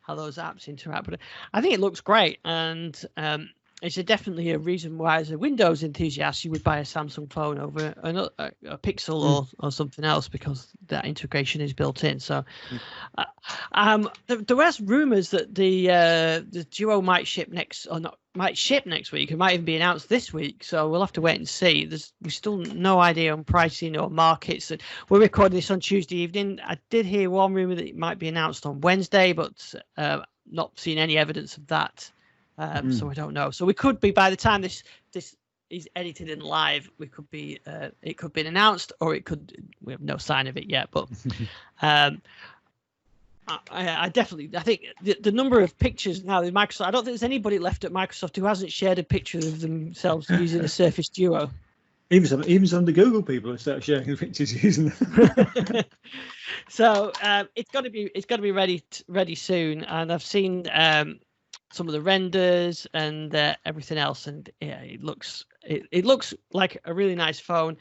Speaker 1: how those apps interact. But I think it looks great, and it's definitely a reason why, as a Windows enthusiast, you would buy a Samsung phone over a Pixel or something else, because that integration is built in. So there was rumors that the Duo might ship next week. It might even be announced this week. So we'll have to wait and see. We still no idea on pricing or markets. We're recording this on Tuesday evening. I did hear one rumor that it might be announced on Wednesday, but not seen any evidence of that. So I don't know. So we could be, by the time this is edited and live, it could be announced, or we have no sign of it yet. But I think the number of pictures now in Microsoft, I don't think there's anybody left at Microsoft who hasn't shared a picture of themselves using a Surface Duo.
Speaker 2: Even some of the Google people have started sharing pictures using them.
Speaker 1: So it's got to be ready soon, and I've seen some of the renders and everything else, and it looks like a really nice phone,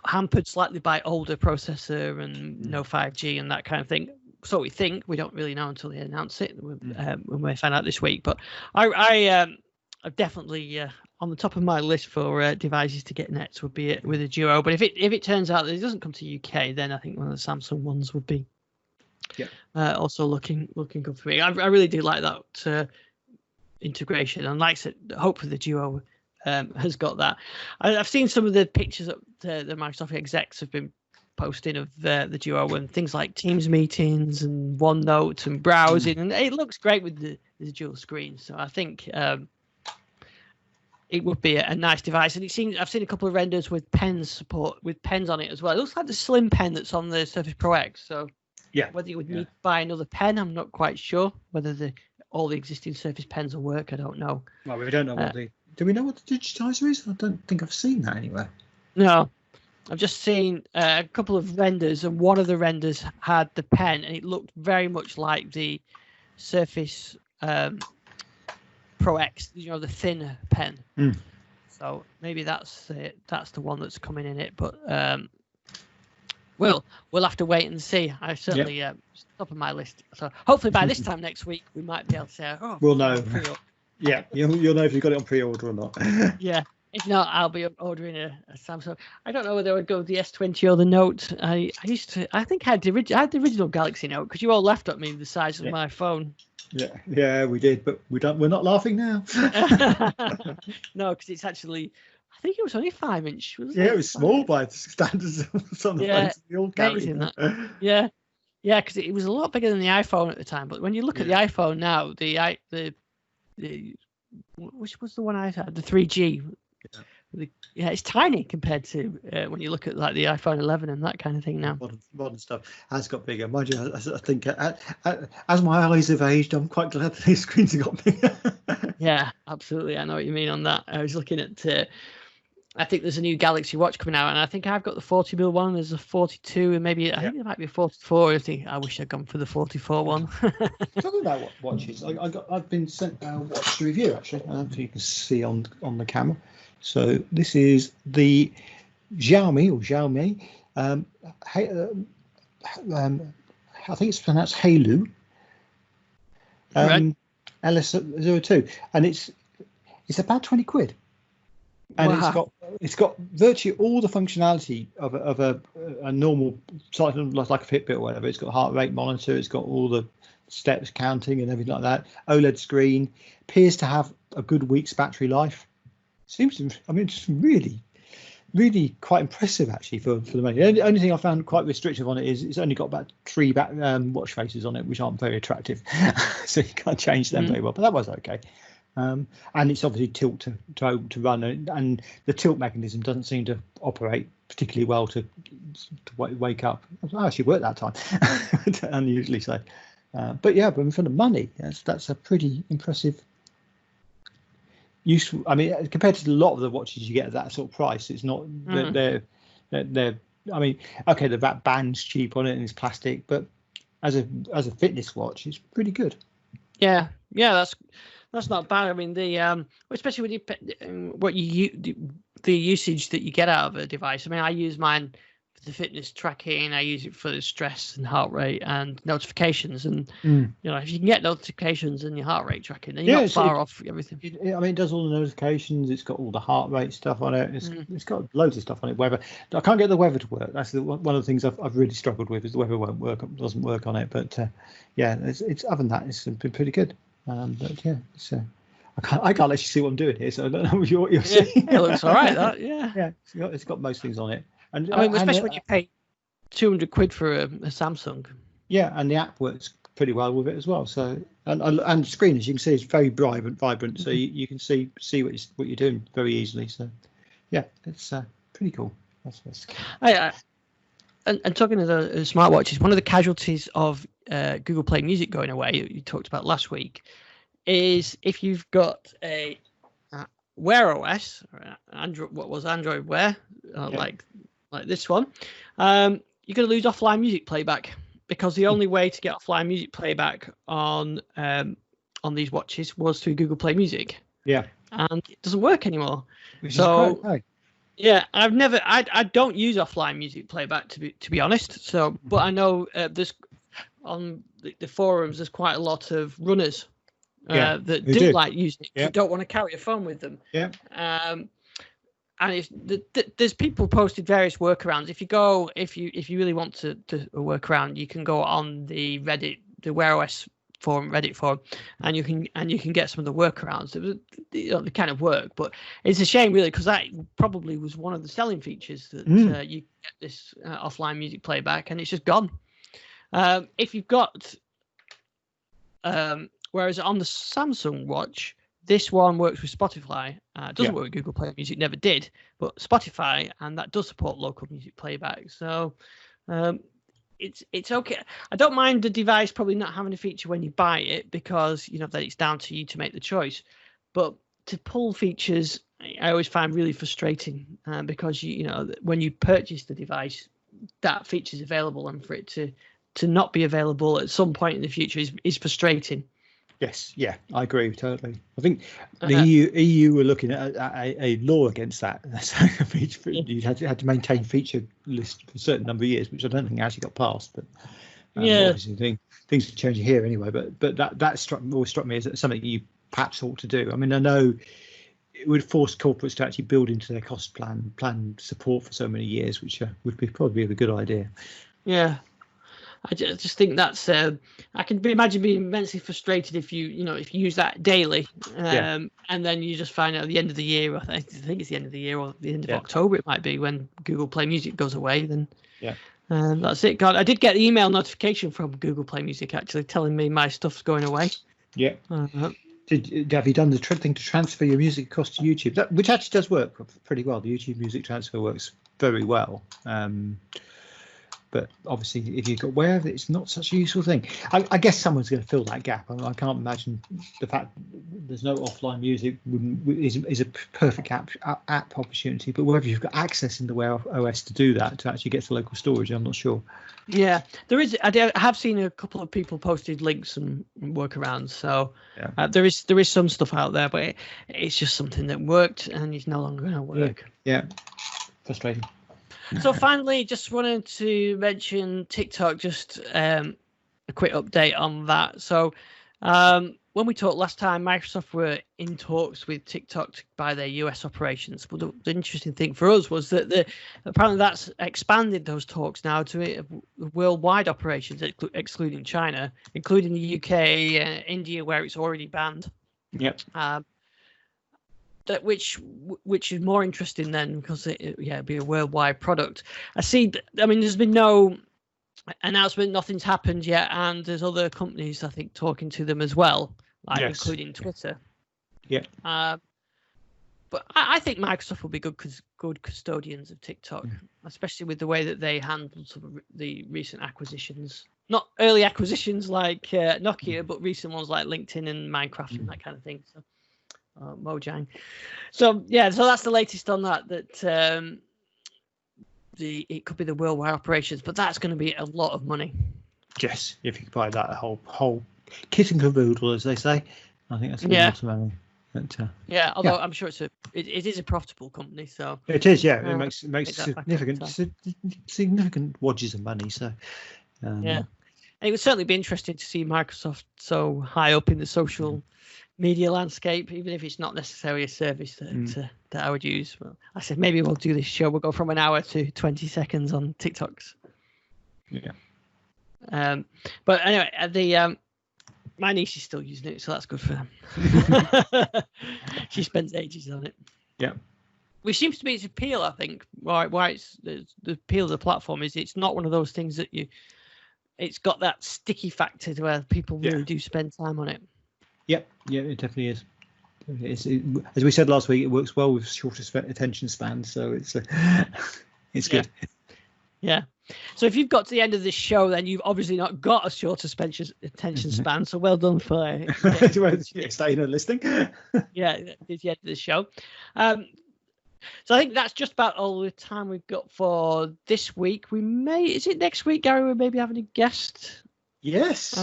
Speaker 1: hampered slightly by older processor and no 5G and that kind of thing. So we think. We don't really know until they announce it. We may find out this week. But I'm definitely on the top of my list for devices to get next would be with a Duo. But if it turns out that it doesn't come to UK, then I think one of the Samsung ones would be also looking good for me. I really do like that integration, and like I said, hopefully the Duo has got that. I've seen some of the pictures that the Microsoft execs have been posting of the Duo, and things like Teams meetings and OneNote and browsing, and it looks great with the dual screen. So I think it would be a nice device. And I've seen a couple of renders with pens on it as well. It looks like the slim pen that's on the Surface Pro X. So whether you would need to buy another pen, I'm not quite sure. Whether all the existing Surface pens will work, I don't know.
Speaker 2: Well, we don't know do we know what the digitizer is? I don't think I've seen that anywhere.
Speaker 1: No, I've just seen a couple of renders, and one of the renders had the pen, and it looked very much like the Surface Pro X, the thinner pen. So maybe that's the one that's coming in it. But we'll have to wait and see. I certainly top of my list. So hopefully by this time next week we might be able to say,
Speaker 2: we'll know. Yeah, you'll know if you've got it on pre-order or not.
Speaker 1: Yeah. If not, I'll be ordering a Samsung. I don't know whether I would go with the S20 or the Note. I think I had the original Galaxy Note, because you all laughed at me the size of my phone.
Speaker 2: Yeah, we did, but we're not laughing now.
Speaker 1: No, because it's actually, I think it was only 5-inch.
Speaker 2: It was small by standards of some of the old Galaxy.
Speaker 1: Yeah, because it was a lot bigger than the iPhone at the time. But when you look at the iPhone now, which was the one I had, the 3G. It's tiny compared to when you look at like the iPhone 11 and that kind of thing now.
Speaker 2: Modern stuff has got bigger. Mind you, I think as my eyes have aged, I'm quite glad that these screens have got bigger.
Speaker 1: Yeah, absolutely. I know what you mean on that. I was looking at I think there's a new Galaxy Watch coming out, and I think I've got the 40mm one. There's a 42, and maybe I think there might be a 44. I wish I'd gone for the 44 one.
Speaker 2: Talking about watches, I've been sent a watch to review actually. I don't know if you can see on the camera. So this is the Xiaomi. I think it's pronounced Hailu.
Speaker 1: Right.
Speaker 2: LS02, and it's about 20 quid. And
Speaker 1: Wow.
Speaker 2: it's got virtually all the functionality of a normal, something like a Fitbit or whatever. It's got heart rate monitor. It's got all the steps counting and everything like that. OLED screen. Appears to have a good week's battery life. Seems to, I mean, it's really quite impressive actually for the money. The only thing I found quite restrictive on it is it's only got about 3 watch faces on it, which aren't very attractive. So you can't change them very well. But that was okay. And it's obviously tilt to run, and the tilt mechanism doesn't seem to operate particularly well to wake up. I actually worked that time, unusually so. But yeah, but for the money, that's a pretty impressive. Useful. I mean, compared to a lot of the watches you get at that sort of price, it's not. They're. I mean, okay, the band's cheap on it and it's plastic, but as a fitness watch, it's pretty good.
Speaker 1: Yeah, that's not bad. I mean, especially when the usage that you get out of a device. I mean, I use mine for the fitness tracking. I use it for the stress and heart rate and notifications. And if you can get notifications and your heart rate tracking, then you're not far off everything.
Speaker 2: I mean, it does all the notifications. It's got all the heart rate stuff on it. It's got loads of stuff on it. Weather. I can't get the weather to work. That's one of the things I've really struggled with. Is the weather doesn't work on it. But it's other than that, it's been pretty good. But yeah, it's. I can't actually see what I'm doing here, so I don't know what you're seeing.
Speaker 1: It looks all right. Yeah.
Speaker 2: It's got most things on it. And
Speaker 1: I mean, especially when you pay 200 quid for a Samsung.
Speaker 2: Yeah, and the app works pretty well with it as well. So and the screen, as you can see, is very vibrant. So you can see what you're doing very easily. So yeah, it's pretty cool. That's
Speaker 1: and talking of the smartwatches, one of the casualties of Google Play Music going away, you talked about last week, is if you've got a Wear OS or Android Wear, like this one, you're going to lose offline music playback, because the only way to get offline music playback on these watches was through Google Play Music.
Speaker 2: Yeah,
Speaker 1: and it doesn't work anymore.
Speaker 2: So
Speaker 1: yeah, I don't use offline music playback to be honest. So, but I know there's on the forums there's quite a lot of runners that do like using it. You don't want to carry a phone with them.
Speaker 2: Yeah.
Speaker 1: And there's people posted various workarounds. If you really want to work around, you can go on the Reddit, the Wear OS forum, Reddit forum, and you can get some of the workarounds. They kind of work, but it's a shame really, because that probably was one of the selling features that you get this offline music playback, and it's just gone. If you've got, whereas on the Samsung Watch, this one works with Spotify. It doesn't work with Google Play Music, never did, but Spotify, and that does support local music playback. So it's okay. I don't mind the device probably not having a feature when you buy it, because that it's down to you to make the choice. But to pull features, I always find really frustrating, because when you purchase the device, that feature is available, and for it to not be available at some point in the future is frustrating.
Speaker 2: Yes, yeah, I agree totally. I think the EU were looking at a law against that. You had to maintain feature list for a certain number of years, which I don't think actually got passed. But obviously things are changing here anyway. But that always struck me as something you perhaps ought to do. I mean, I know it would force corporates to actually build into their cost plan support for so many years, which would be probably a good idea.
Speaker 1: Yeah. I just think that's I can imagine being immensely frustrated if you use that daily, and then you just find out at the end of the year, I think it's the end of the year or the end of October it might be, when Google Play Music goes away, then that's it. God, I did get the email notification from Google Play Music actually telling me my stuff's going away. Yeah.
Speaker 2: Have you done the thing to transfer your music across to YouTube? Which actually does work pretty well. The YouTube Music transfer works very well. But obviously, if you've got Wear, it's not such a useful thing. I guess someone's going to fill that gap. I can't imagine the fact that there's no offline music is a perfect app opportunity. But whether you've got access in the Wear OS to do that, to actually get to local storage, I'm not sure.
Speaker 1: Yeah, there is. I have seen a couple of people posted links and workarounds. So there is some stuff out there, but it's just something that worked and is no longer going to work.
Speaker 2: Yeah, frustrating.
Speaker 1: So finally, just wanted to mention TikTok. Just a quick update on that. So when we talked last time, Microsoft were in talks with TikTok to buy their US operations. But the interesting thing for us was that apparently that's expanded those talks now to worldwide operations, excluding China, including the UK, India, where it's already banned.
Speaker 2: Yep.
Speaker 1: Which is more interesting then, because it'd be a worldwide product. There's been no announcement, nothing's happened yet, and there's other companies I think talking to them as well, including Twitter.
Speaker 2: Yeah.
Speaker 1: But I think Microsoft will be good custodians of TikTok, especially with the way that they handled some of the recent acquisitions. Not early acquisitions like Nokia, but recent ones like LinkedIn and Minecraft and that kind of thing. So. Mojang. So that's the latest on that. It could be the worldwide operations, but that's going to be a lot of money.
Speaker 2: Yes, if you could buy that whole kit and caboodle, as they say, I think that's a lot of money. But,
Speaker 1: although I'm sure it is a profitable company, so
Speaker 2: it is. Yeah, it makes significant wadges of money. So and
Speaker 1: it would certainly be interesting to see Microsoft so high up in the social media landscape, even if it's not necessarily a service that I would use. Well, I said maybe we'll do this show. We'll go from an hour to 20 seconds on TikToks.
Speaker 2: Yeah.
Speaker 1: But anyway, my niece is still using it, so that's good for them. She spends ages on it.
Speaker 2: Yeah.
Speaker 1: Which seems to be its appeal, I think. Why it's the appeal of the platform is it's not one of those things that it's got that sticky factor to where people really do spend time on it.
Speaker 2: Yep. Yeah, it definitely is. As we said last week, it works well with shorter attention spans, so it's good.
Speaker 1: Yeah. So if you've got to the end of this show, then you've obviously not got a shorter attention span. So well done for
Speaker 2: staying and listening.
Speaker 1: It's the end of the show. So I think that's just about all the time we've got for this week. Is it next week, Gary? We're maybe having a guest.
Speaker 2: Yes.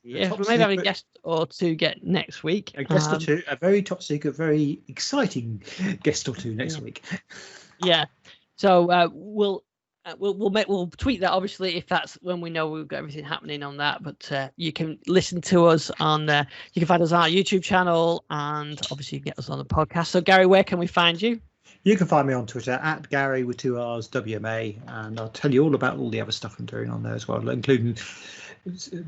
Speaker 1: We may have a guest or two get next week.
Speaker 2: A guest or two, a very top secret, very exciting guest or two next week. Yeah.
Speaker 1: So we'll tweet that obviously if that's when we know we've got everything happening on that. But you can listen to us on. You can find us on our YouTube channel, and obviously you can get us on the podcast. So Gary, where can we find you?
Speaker 2: You can find me on Twitter at Garry with 2 R's WMA, and I'll tell you all about all the other stuff I'm doing on there as well, including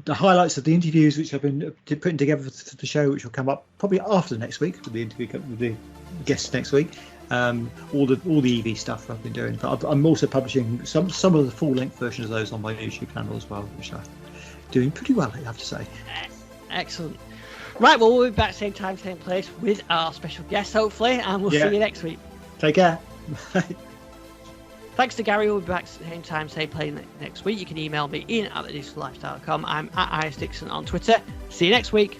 Speaker 2: the highlights of the interviews which I've been putting together for the show, which will come up probably after next week with the interview with the guests next week. All the EV stuff I've been doing, but I'm also publishing some of the full-length versions of those on my YouTube channel as well, which I'm doing pretty well, I have to say.
Speaker 1: Excellent. Right, well, we'll be back same time, same place with our special guest, hopefully, and we'll see you next week.
Speaker 2: Take care.
Speaker 1: Thanks to Gary. We'll be back same time, same place next week. You can email me ian@thedigital.com. I'm at ISDixon on Twitter. See you next week.